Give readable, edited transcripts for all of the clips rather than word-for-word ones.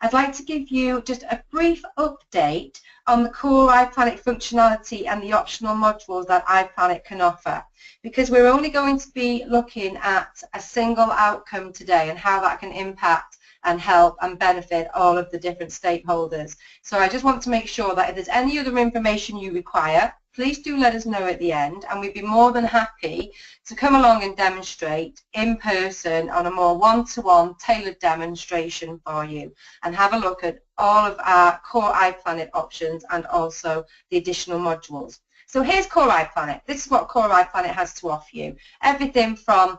I'd like to give you just a brief update on the core iplanit functionality and the optional modules that iplanit can offer, because we're only going to be looking at a single outcome today and how that can impact and help and benefit all of the different stakeholders. So I just want to make sure that if there's any other information you require, please do let us know at the end, and we'd be more than happy to come along and demonstrate in person on a more one-to-one tailored demonstration for you and have a look at all of our core iplanit options and also the additional modules. So here's core iplanit. This is what core iplanit has to offer you. Everything from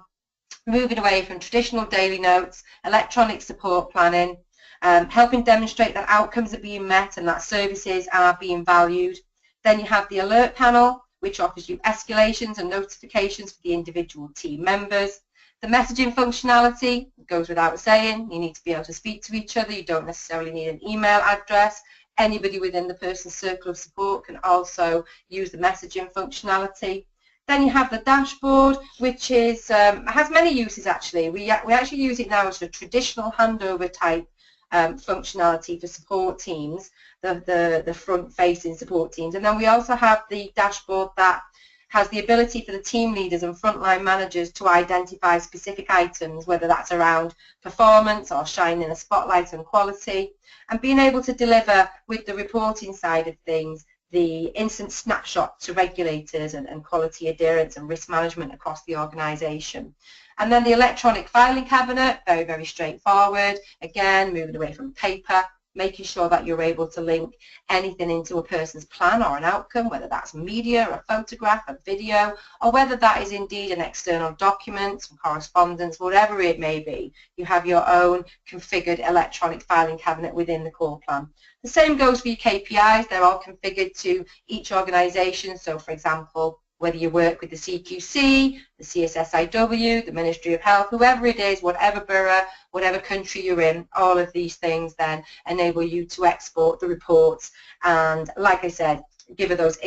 moving away from traditional daily notes, electronic support planning, helping demonstrate that outcomes are being met and that services are being valued. Then you have the alert panel, which offers you escalations and notifications for the individual team members. The messaging functionality goes without saying. You need to be able to speak to each other. You don't necessarily need an email address. Anybody within the person's circle of support can also use the messaging functionality. Then you have the dashboard, which is has many uses actually. We actually use it now as a traditional handover type functionality for support teams, the front-facing support teams. And then we also have the dashboard that has the ability for the team leaders and frontline managers to identify specific items, whether that's around performance or shining a spotlight on quality, and being able to deliver with the reporting side of things the instant snapshot to regulators and quality adherence and risk management across the organisation. And then the electronic filing cabinet, very, very straightforward. Again, moving away from paper, making sure that you're able to link anything into a person's plan or an outcome, whether that's media, a photograph, a video, or whether that is indeed an external document, some correspondence, whatever it may be. You have your own configured electronic filing cabinet within the core plan. The same goes for your KPIs. They're all configured to each organisation. So, for example, whether you work with the CQC, the CSSIW, the Ministry of Health, whoever it is, whatever borough, whatever country you're in, all of these things then enable you to export the reports and, like I said, give those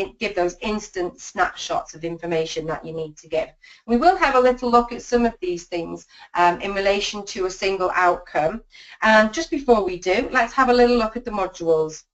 instant snapshots of information that you need to give. We will have a little look at some of these things in relation to a single outcome. And just before we do, let's have a little look at the modules.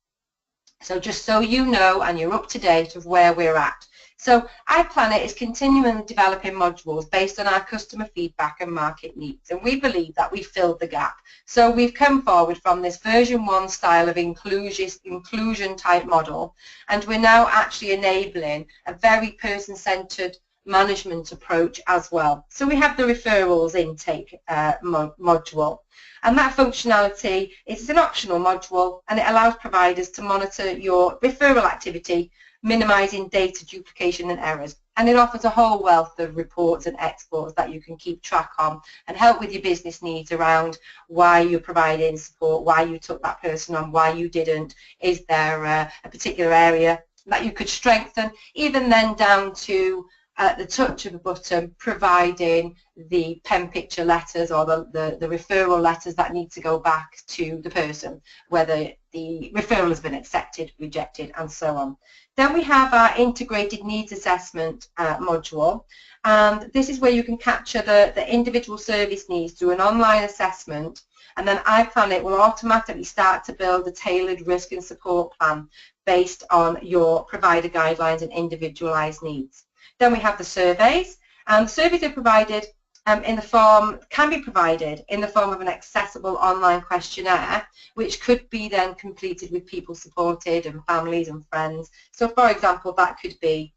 So just so you know and you're up to date of where we're at. So iplanit is continuing developing modules based on our customer feedback and market needs, and we believe that we filled the gap. So we've come forward from this version 1 style of inclusion type model, and we're now actually enabling a very person-centered management approach as well. So we have the referrals intake module, and that functionality is an optional module, and it allows providers to monitor your referral activity, minimizing data duplication and errors. And it offers a whole wealth of reports and exports that you can keep track on and help with your business needs around why you're providing support, why you took that person on, why you didn't, is there a particular area that you could strengthen, even then down to at the touch of a button providing the pen picture letters or the referral letters that need to go back to the person, whether the referral has been accepted, rejected, and so on. Then we have our integrated needs assessment module, and this is where you can capture the individual service needs through an online assessment, and then iplanit will automatically start to build a tailored risk and support plan based on your provider guidelines and individualized needs. Then we have the surveys, and surveys are provided can be provided in the form of an accessible online questionnaire, which could be then completed with people supported and families and friends. So, for example, that could be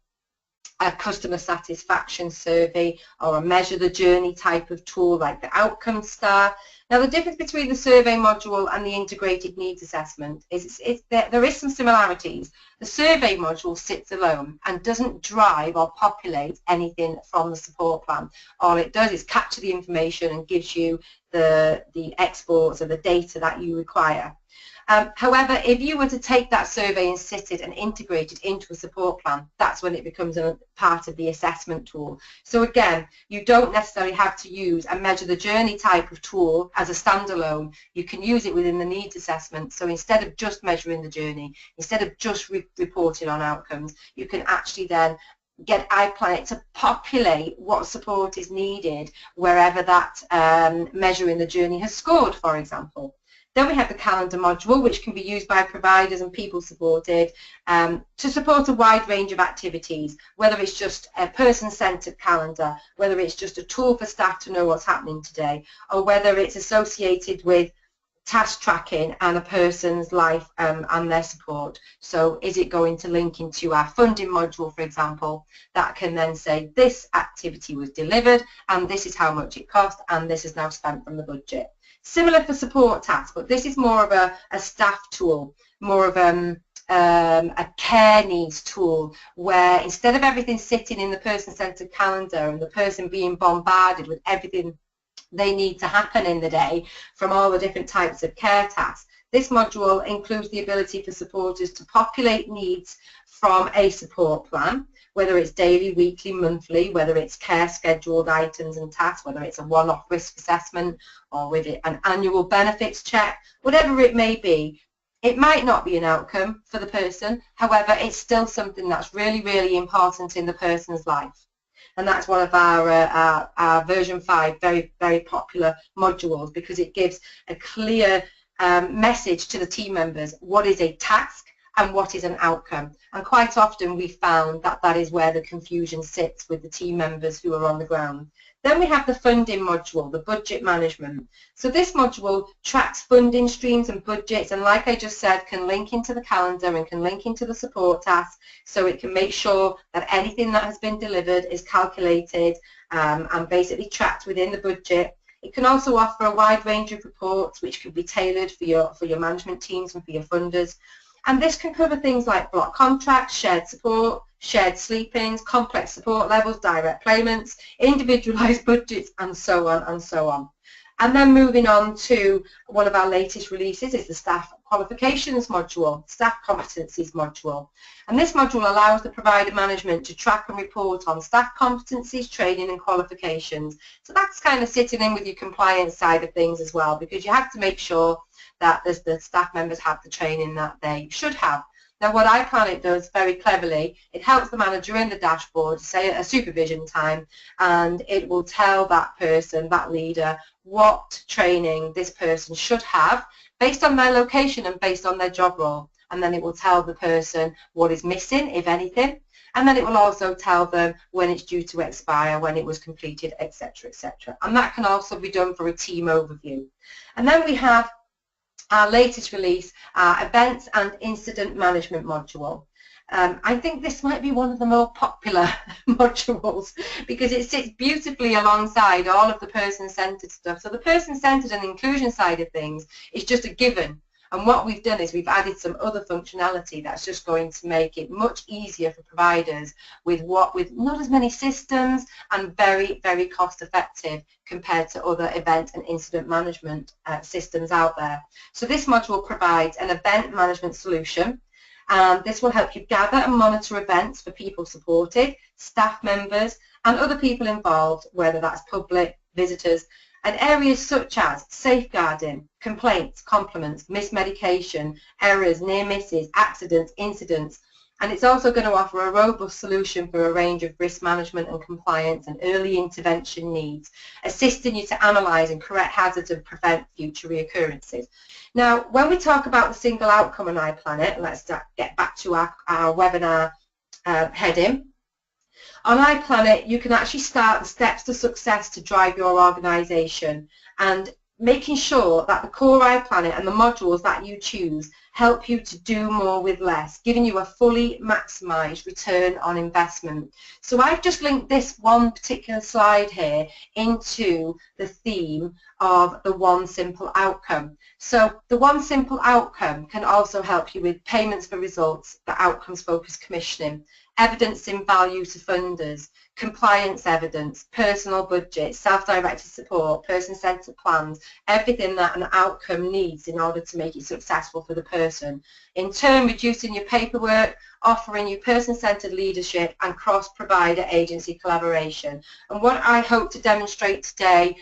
a customer satisfaction survey or a measure the journey type of tool like the outcome star. Now, the difference between the survey module and the integrated needs assessment is there is some similarities. The survey module sits alone and doesn't drive or populate anything from the support plan. All it does is capture the information and gives you the exports or the data that you require. However, if you were to take that survey and sit it and integrate it into a support plan, that's when it becomes a part of the assessment tool. So again, you don't necessarily have to use a measure the journey type of tool as a standalone. You can use it within the needs assessment. So instead of just measuring the journey, instead of just reporting on outcomes, you can actually then get iplanit to populate what support is needed wherever that measuring the journey has scored, for example. Then we have the calendar module, which can be used by providers and people supported to support a wide range of activities, whether it's just a person-centered calendar, whether it's just a tool for staff to know what's happening today, or whether it's associated with task tracking and a person's life and their support. So is it going to link into our funding module, for example, that can then say this activity was delivered and this is how much it cost and this is now spent from the budget. Similar for support tasks, but this is more of a staff tool, more of a care needs tool, where instead of everything sitting in the person-centered calendar and the person being bombarded with everything they need to happen in the day from all the different types of care tasks, this module includes the ability for supporters to populate needs from a support plan, whether it's daily, weekly, monthly, whether it's care scheduled items and tasks, whether it's a one-off risk assessment or with it an annual benefits check, whatever it may be. It might not be an outcome for the person, however, it's still something that's really, really important in the person's life. And that's one of our version 5 very, very popular modules, because it gives a clear message to the team members what is a task and what is an outcome. And quite often we found that that is where the confusion sits with the team members who are on the ground. Then we have the funding module, the budget management. So this module tracks funding streams and budgets, and like I just said, can link into the calendar and can link into the support tasks, so it can make sure that anything that has been delivered is calculated and basically tracked within the budget. It can also offer a wide range of reports which can be tailored for your management teams and for your funders. And this can cover things like block contracts, shared support, shared sleep-ins, complex support levels, direct payments, individualised budgets, and so on and so on. And then moving on to one of our latest releases is the staff qualifications module, staff competencies module. And this module allows the provider management to track and report on staff competencies, training and qualifications. So that's kind of sitting in with your compliance side of things as well, because you have to make sure that the staff members have the training that they should have. Now what iplanit does very cleverly, it helps the manager in the dashboard, say at a supervision time, and it will tell that person, that leader, what training this person should have based on their location and based on their job role. And then it will tell the person what is missing, if anything, and then it will also tell them when it's due to expire, when it was completed, etc., etc. And that can also be done for a team overview. And then we have our latest release, our events and incident management module. I think this might be one of the more popular modules because it sits beautifully alongside all of the person-centered stuff. So the person-centered and inclusion side of things is just a given. And what we've done is we've added some other functionality that's just going to make it much easier for providers with not as many systems and very, very cost effective compared to other event and incident management systems out there. So this module provides an event management solution, and this will help you gather and monitor events for people supported, staff members and other people involved, whether that's public, visitors, and areas such as safeguarding, complaints, compliments, mismedication, errors, near misses, accidents, incidents. And it's also going to offer a robust solution for a range of risk management and compliance and early intervention needs, assisting you to analyse and correct hazards and prevent future reoccurrences. Now, when we talk about the single outcome on iplanit, let's get back to our webinar heading. On iplanit, you can actually start the steps to success to drive your organisation, and making sure that the core iplanit and the modules that you choose help you to do more with less, giving you a fully maximised return on investment. So I've just linked this one particular slide here into the theme of the one simple outcome. So the one simple outcome can also help you with payments for results, the outcomes focused commissioning, evidencing value to funders, compliance evidence, personal budget, self-directed support, person-centered plans, everything that an outcome needs in order to make it successful for the person. In turn, reducing your paperwork, offering you person-centered leadership and cross-provider agency collaboration. And what I hope to demonstrate today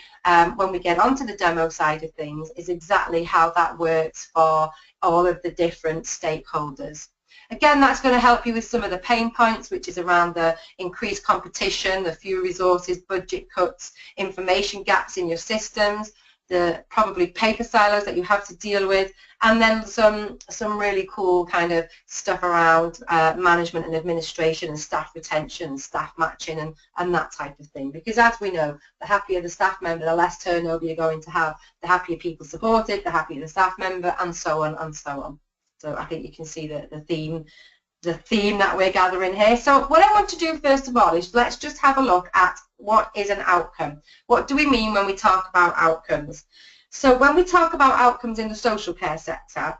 when we get onto the demo side of things is exactly how that works for all of the different stakeholders. Again, that's going to help you with some of the pain points, which is around the increased competition, the fewer resources, budget cuts, information gaps in your systems, the probably paper silos that you have to deal with, and then some really cool kind of stuff around management and administration and staff retention, staff matching, and that type of thing. Because as we know, the happier the staff member, the less turnover you're going to have, the happier people supported, the happier the staff member, and so on and so on. So I think you can see the theme that we're gathering here. So what I want to do first of all is let's just have a look at what is an outcome. What do we mean when we talk about outcomes? So when we talk about outcomes in the social care sector,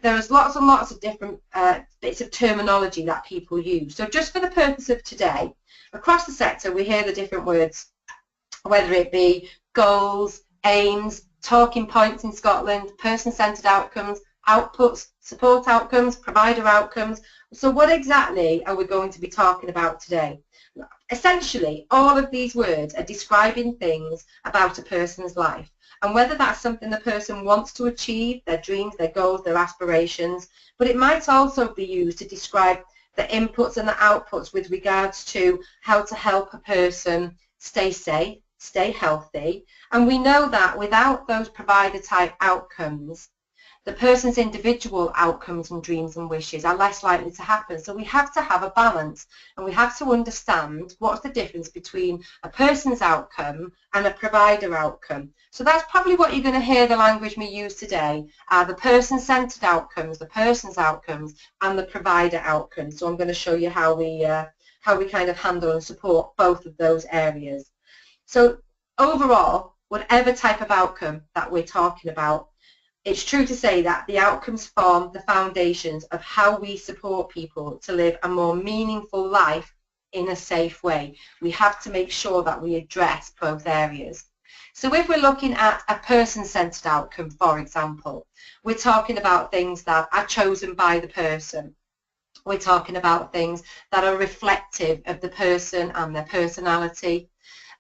there's lots and lots of different bits of terminology that people use. So just for the purpose of today, across the sector we hear the different words, whether it be goals, aims, talking points in Scotland, person-centred outcomes, outputs, support outcomes, provider outcomes. So what exactly are we going to be talking about today? Essentially, all of these words are describing things about a person's life, and whether that's something the person wants to achieve, their dreams, their goals, their aspirations, but it might also be used to describe the inputs and the outputs with regards to how to help a person stay safe, stay healthy. And we know that without those provider type outcomes, the person's individual outcomes and dreams and wishes are less likely to happen. So we have to have a balance, and we have to understand what's the difference between a person's outcome and a provider outcome. So that's probably what you're going to hear the language we use today, the person-centred outcomes, the person's outcomes, and the provider outcomes. So I'm going to show you how we kind of handle and support both of those areas. So overall, whatever type of outcome that we're talking about, it's true to say that the outcomes form the foundations of how we support people to live a more meaningful life in a safe way. We have to make sure that we address both areas. So if we're looking at a person-centred outcome, for example, we're talking about things that are chosen by the person. We're talking about things that are reflective of the person and their personality.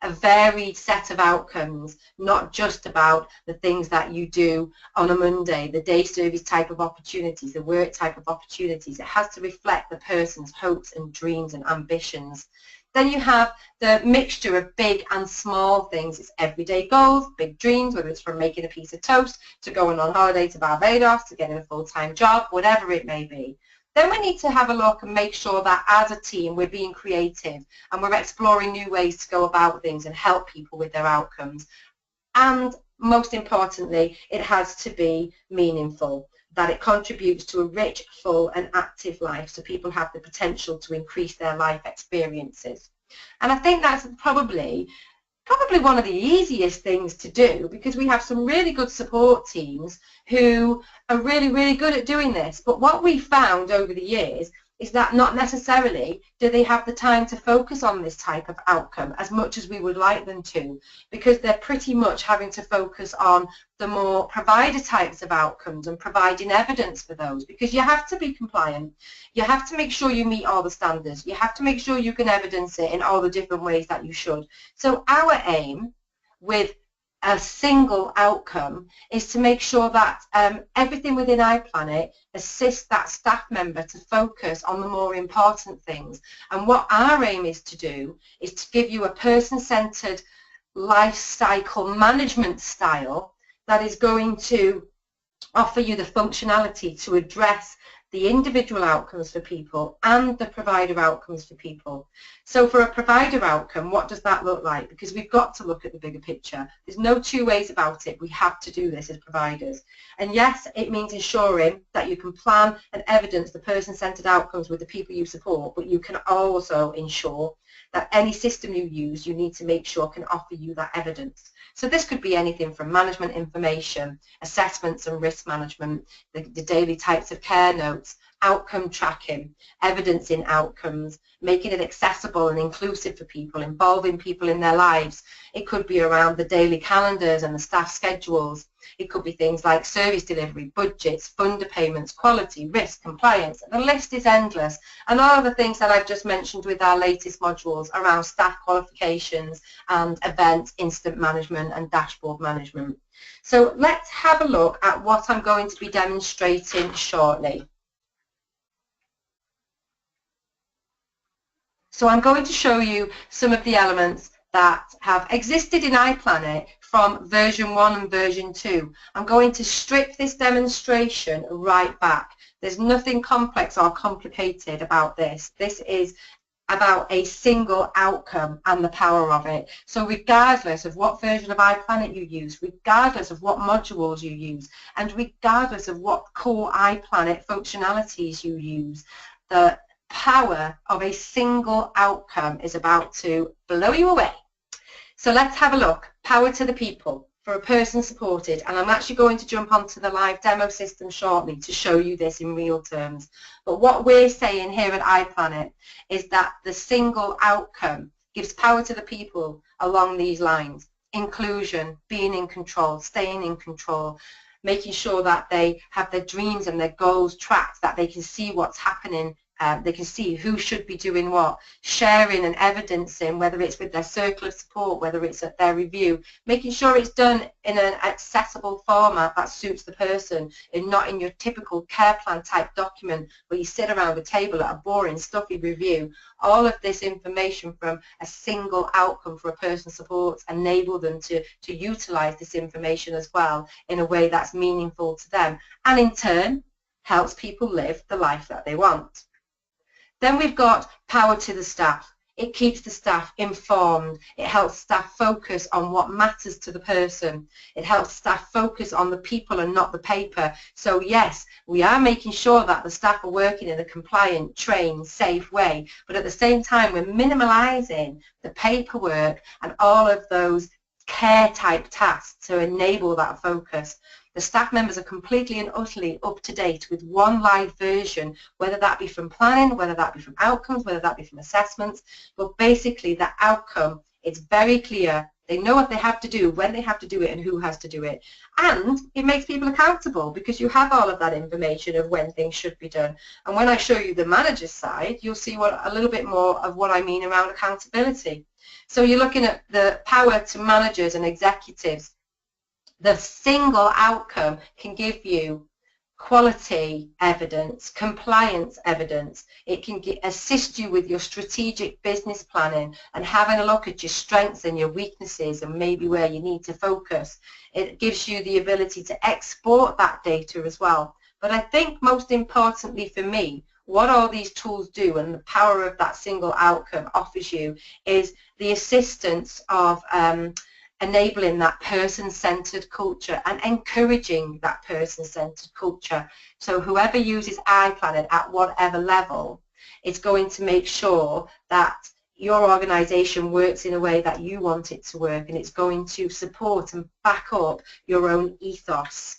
A varied set of outcomes, not just about the things that you do on a Monday, the day service type of opportunities, the work type of opportunities. It has to reflect the person's hopes and dreams and ambitions. Then you have the mixture of big and small things. It's everyday goals, big dreams, whether it's from making a piece of toast to going on holiday to Barbados, to getting a full-time job, whatever it may be. Then we need to have a look and make sure that as a team we're being creative and we're exploring new ways to go about things and help people with their outcomes. And most importantly, it has to be meaningful, that it contributes to a rich, full and active life so people have the potential to increase their life experiences. And I think that's probably one of the easiest things to do, because we have some really good support teams who are really, really good at doing this. But what we found over the years is that not necessarily do they have the time to focus on this type of outcome as much as we would like them to, because they're pretty much having to focus on the more provider types of outcomes and providing evidence for those, because you have to be compliant. You have to make sure you meet all the standards. You have to make sure you can evidence it in all the different ways that you should. So our aim with a single outcome is to make sure that everything within iplanit assists that staff member to focus on the more important things. And what our aim is to do is to give you a person-centred life cycle management style that is going to offer you the functionality to address the individual outcomes for people and the provider outcomes for people. So for a provider outcome, what does that look like? Because we've got to look at the bigger picture. There's no two ways about it. We have to do this as providers. And yes, it means ensuring that you can plan and evidence the person-centred outcomes with the people you support, but you can also ensure that any system you use, you need to make sure can offer you that evidence. So this could be anything from management information, assessments and risk management, the daily types of care notes, outcome tracking, evidencing outcomes, making it accessible and inclusive for people, involving people in their lives. It could be around the daily calendars and the staff schedules. It could be things like service delivery, budgets, funder payments, quality, risk, compliance. The list is endless. And all of the things that I've just mentioned with our latest modules around staff qualifications and event incident management and dashboard management. So let's have a look at what I'm going to be demonstrating shortly. So I'm going to show you some of the elements that have existed in iPlanet from version 1 and version 2. I'm going to strip this demonstration right back. There's nothing complex or complicated about this. This is about a single outcome and the power of it. So regardless of what version of iPlanet you use, regardless of what modules you use, and regardless of what core iPlanet functionalities you use, the power of a single outcome is about to blow you away. So let's have a look. Power to the people for a person supported, and I'm actually going to jump onto the live demo system shortly to show you this in real terms. But what we're saying here at iPlanet is that the single outcome gives power to the people along these lines: inclusion, being in control, staying in control, making sure that they have their dreams and their goals tracked, that they can see what's happening. They can see who should be doing what, sharing and evidencing, whether it's with their circle of support, whether it's at their review, making sure it's done in an accessible format that suits the person and not in your typical care plan type document where you sit around a table at a boring, stuffy review. All of this information from a single outcome for a person supports enable them to utilize this information as well in a way that's meaningful to them, and in turn helps people live the life that they want. Then we've got power to the staff. It keeps the staff informed. It helps staff focus on what matters to the person. It helps staff focus on the people and not the paper. So yes, we are making sure that the staff are working in a compliant, trained, safe way, but at the same time we're minimalising the paperwork and all of those care type tasks to enable that focus. The staff members are completely and utterly up to date with one live version, whether that be from planning, whether that be from outcomes, whether that be from assessments, but basically the outcome, it's very clear. They know what they have to do, when they have to do it, and who has to do it. And it makes people accountable because you have all of that information of when things should be done. And when I show you the manager's side, you'll see a little bit more of what I mean around accountability. So you're looking at the power to managers and executives. The single outcome can give you quality evidence, compliance evidence. It can assist you with your strategic business planning and having a look at your strengths and your weaknesses and maybe where you need to focus. It gives you the ability to export that data as well. But I think most importantly for me, what all these tools do and the power of that single outcome offers you is the assistance of enabling that person-centered culture and encouraging that person-centered culture. So whoever uses iPlanet at whatever level, it's going to make sure that your organisation works in a way that you want it to work, and it's going to support and back up your own ethos.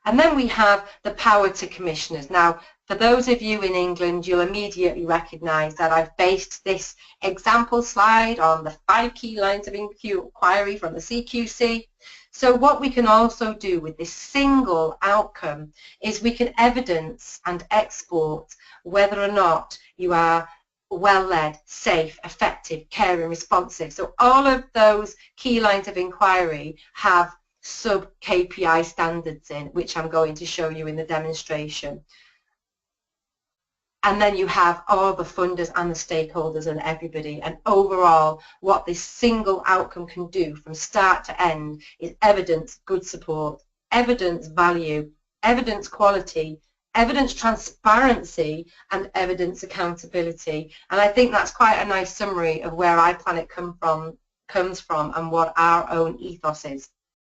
And then we have the power to commissioners. Now, for those of you in England, you'll immediately recognise that I've based this example slide on the 5 key lines of inquiry from the CQC. So what we can also do with this single outcome is we can evidence and export whether or not you are well-led, safe, effective, caring, responsive. So all of those key lines of inquiry have sub-KPI standards in, which I'm going to show you in the demonstration. And then you have all the funders and the stakeholders and everybody. And overall, what this single outcome can do from start to end is evidence good support, evidence value, evidence quality, evidence transparency, and evidence accountability. And I think that's quite a nice summary of where iPlanet comes from and what our own ethos is.